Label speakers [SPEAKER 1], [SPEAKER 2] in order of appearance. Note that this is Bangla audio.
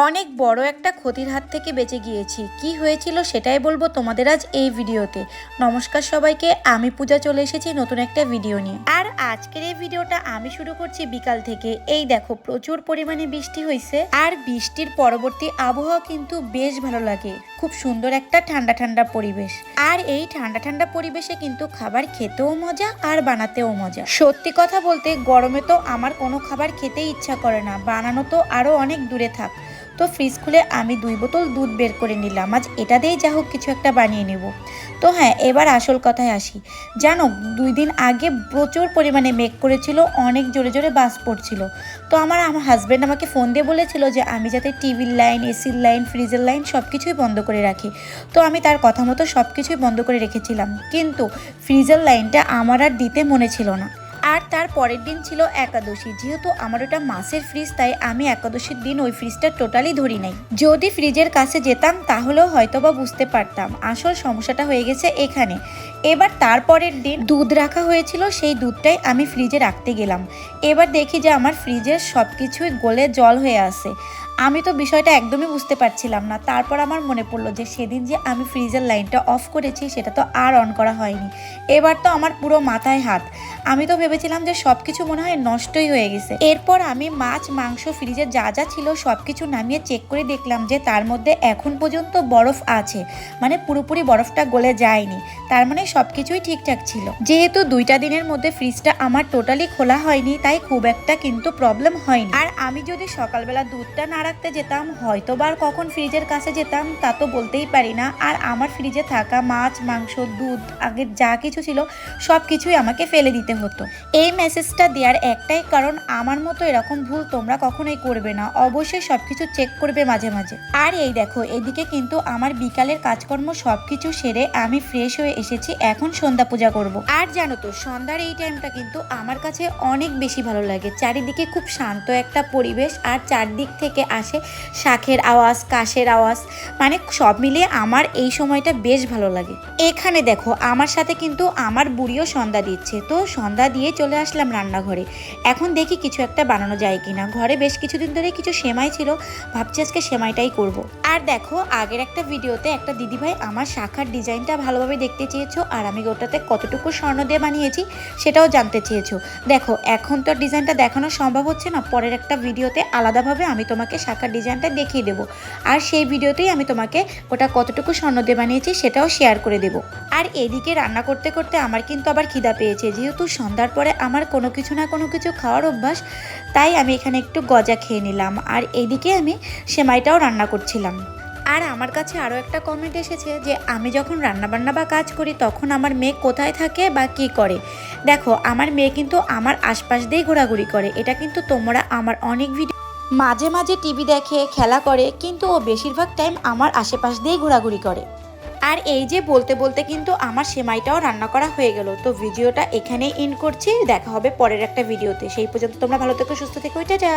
[SPEAKER 1] অনেক বড় একটা ক্ষতির হাত থেকে বেঁচে গিয়েছি। কি হয়েছিল সেটাই বলবো তোমাদের আজ এই ভিডিওতে। নমস্কার সবাইকে, আমি পূজা চলে এসেছি নতুন একটা ভিডিও নিয়ে। আর আজকের এই ভিডিওটা আমি শুরু করছি বিকাল থেকে। এই দেখো প্রচুর পরিমাণে বৃষ্টি হয়েছে, আর বৃষ্টির পরবর্তী আবহাওয়া কিন্তু বেশ ভালো লাগে। খুব সুন্দর একটা ঠান্ডা ঠান্ডা পরিবেশ, আর এই ঠান্ডা ঠান্ডা পরিবেশে কিন্তু খাবার খেতেও মজা আর বানাতেও মজা। সত্যি কথা বলতে গরমে তো আমার কোনো খাবার খেতে ইচ্ছা করে না, বানানো তো আরো অনেক দূরে থাক। তো ফ্রিজ খুলে আমি 2 বোতল দুধ বের করে নিলাম, আজ এটা দিয়েই যা হোক কিছু একটা বানিয়ে নেব। তো হ্যাঁ, এবার আসল কথায় আসি। জানো 2 দিন আগে প্রচুর পরিমাণে মেঘ করেছিল, অনেক জোরে জোরে বাস পড়ছিল। তো আমার হাজব্যান্ড আমাকে ফোন দিয়ে বলেছিল যে আমি যাতে টিভির লাইন, এসির লাইন, ফ্রিজের লাইন সব কিছুই বন্ধ করে রাখি। তো আমি তার কথা মতো সব কিছুই বন্ধ করে রেখেছিলাম, কিন্তু ফ্রিজের লাইনটা আমার আর দিতে মনে ছিল না। আর তার পরের দিন ছিল একাদশী, যেহেতু আমার ওটা মাছের ফ্রিজ, তাই আমি একাদশীর দিন ওই ফ্রিজটা টোটালি ধরি নাই। যদি ফ্রিজের কাছে যেতাম তাহলেও হয়তো বা বুঝতে পারতাম। আসল সমস্যাটা হয়ে গেছে এখানে। এবার তারপরের দিন দুধ রাখা হয়েছিল, সেই দুধটাই আমি ফ্রিজে রাখতে গেলাম। এবার দেখি যে আমার ফ্রিজের সব কিছুই গলে জল হয়ে আসে। আমি তো বিষয়টা একদমই বুঝতে পারছিলাম না। তারপর আমার মনে পড়লো যে সেদিন যে আমি ফ্রিজের লাইনটা অফ করেছি সেটা তো আর অন করা হয়নি। এবার তো আমার পুরো মাথায় হাত। আমি তো ভেবেছিলাম যে সব কিছু মনে হয় নষ্টই হয়ে গেছে। এরপর আমি মাছ, মাংস, ফ্রিজে যা যা ছিল সব কিছু নামিয়ে চেক করে দেখলাম যে তার মধ্যে এখন পর্যন্ত বরফ আছে, মানে পুরোপুরি বরফটা গলে যায়নি। তার মানে সব কিছুই ঠিকঠাক ছিল। যেহেতু 2টা দিনের মধ্যে ফ্রিজটা আমার টোটালি খোলা হয়নি, তাই খুব একটা কিন্তু প্রবলেম হয়নি। আর আমি যদি সকালবেলা দুধটা না রাখতে যেতাম, হয়তো বা কখন ফ্রিজের কাছে যেতাম তা তো বলতেই পারি না। আর আমার ফ্রিজে থাকা মাছ, মাংস, দুধ, আগের যা কিছু ছিল সব কিছুই আমাকে ফেলে দিতে হতো। এই মেসেজটা দেওয়ার একটাই কারণ, আমার মতো এরকম ভুল তোমরা কখনোই করবে না। অবশ্যই সবকিছু চেক করবে মাঝে মাঝে। আর এই দেখো এদিকে কিন্তু আমার বিকালের কাজকর্ম সবকিছু সেরে আমি ফ্রেশ হয়ে এসেছি, এখন সন্ধ্যা পূজা করব। আর জানো তো সন্ধ্যার এই টাইমটা কিন্তু আমার কাছে অনেক বেশি ভালো লাগে। চারিদিকে খুব শান্ত একটা পরিবেশ, আর চারদিক থেকে আসে শাঁখের আওয়াজ, কাশের আওয়াজ, মানে সব মিলিয়ে আমার এই সময়টা বেশ ভালো লাগে। এখানে দেখো আমার সাথে কিন্তু আমার বুড়িও সন্ধ্যা দিচ্ছে। তো সন্ধ্যা দিয়ে চলে আসলাম রান্নাঘরে। এখন দেখি কিছু একটা বানানো যায় কিনা। ঘরে বেশ কিছুদিন ধরে কিছু সেমাই ছিল, ভাবছি আজকে সেমাইটাই করব। আর দেখো আগের একটা ভিডিওতে একটা দিদিভাই আমার শাখার ডিজাইনটা ভালোভাবে দেখতে চেয়েছো, আর আমি ওটাতে কতটুকু স্বর্ণ দিয়ে বানিয়েছি সেটাও জানতে চেয়েছো। দেখো এখন তো ডিজাইনটা দেখানো সম্ভব হচ্ছে না, পরের একটা ভিডিওতে আলাদাভাবে আমি তোমাকে শাখার ডিজাইনটা দেখিয়ে দেবো। আর সেই ভিডিওতেই আমি তোমাকে ওটা কতটুকু স্বর্ণ দিয়ে বানিয়েছি সেটাও শেয়ার করে দেবো। আর এদিকে রান্না করতে করতে আমার কিন্তু আবার খিদা পেয়েছে। যেহেতু সন্ধ্যার পরে আমার কোনো কিছু না কোনো কিছু খাওয়ার অভ্যাস, তাই আমি এখানে একটু গজা খেয়ে নিলাম। আর এইদিকে আমি সেমাইটাও রান্না করছিলাম। আর আমার কাছে আরও একটা কমেন্ট এসেছে যে আমি যখন রান্নাবান্না বা কাজ করি তখন আমার মেয়ে কোথায় থাকে বা কী করে। দেখো আমার মেয়ে কিন্তু আমার আশপাশ দিয়েই ঘোরাঘুরি করে। এটা কিন্তু তোমরা আমার অনেক ভিডিও, মাঝে মাঝে টিভি দেখে, খেলা করে, কিন্তু ও বেশিরভাগ টাইম আমার আশেপাশ দিয়েই ঘোরাঘুরি করে। আর এই যে বলতে বলতে কিন্তু আমার সেমাইটাও রান্না করা হয়ে গেল। তো ভিডিওটা এখানেই এন্ড করছি, দেখা হবে পরের একটা ভিডিওতে। সেই পর্যন্ত তোমরা ভালো থেকো, সুস্থ থেকো, টাটা।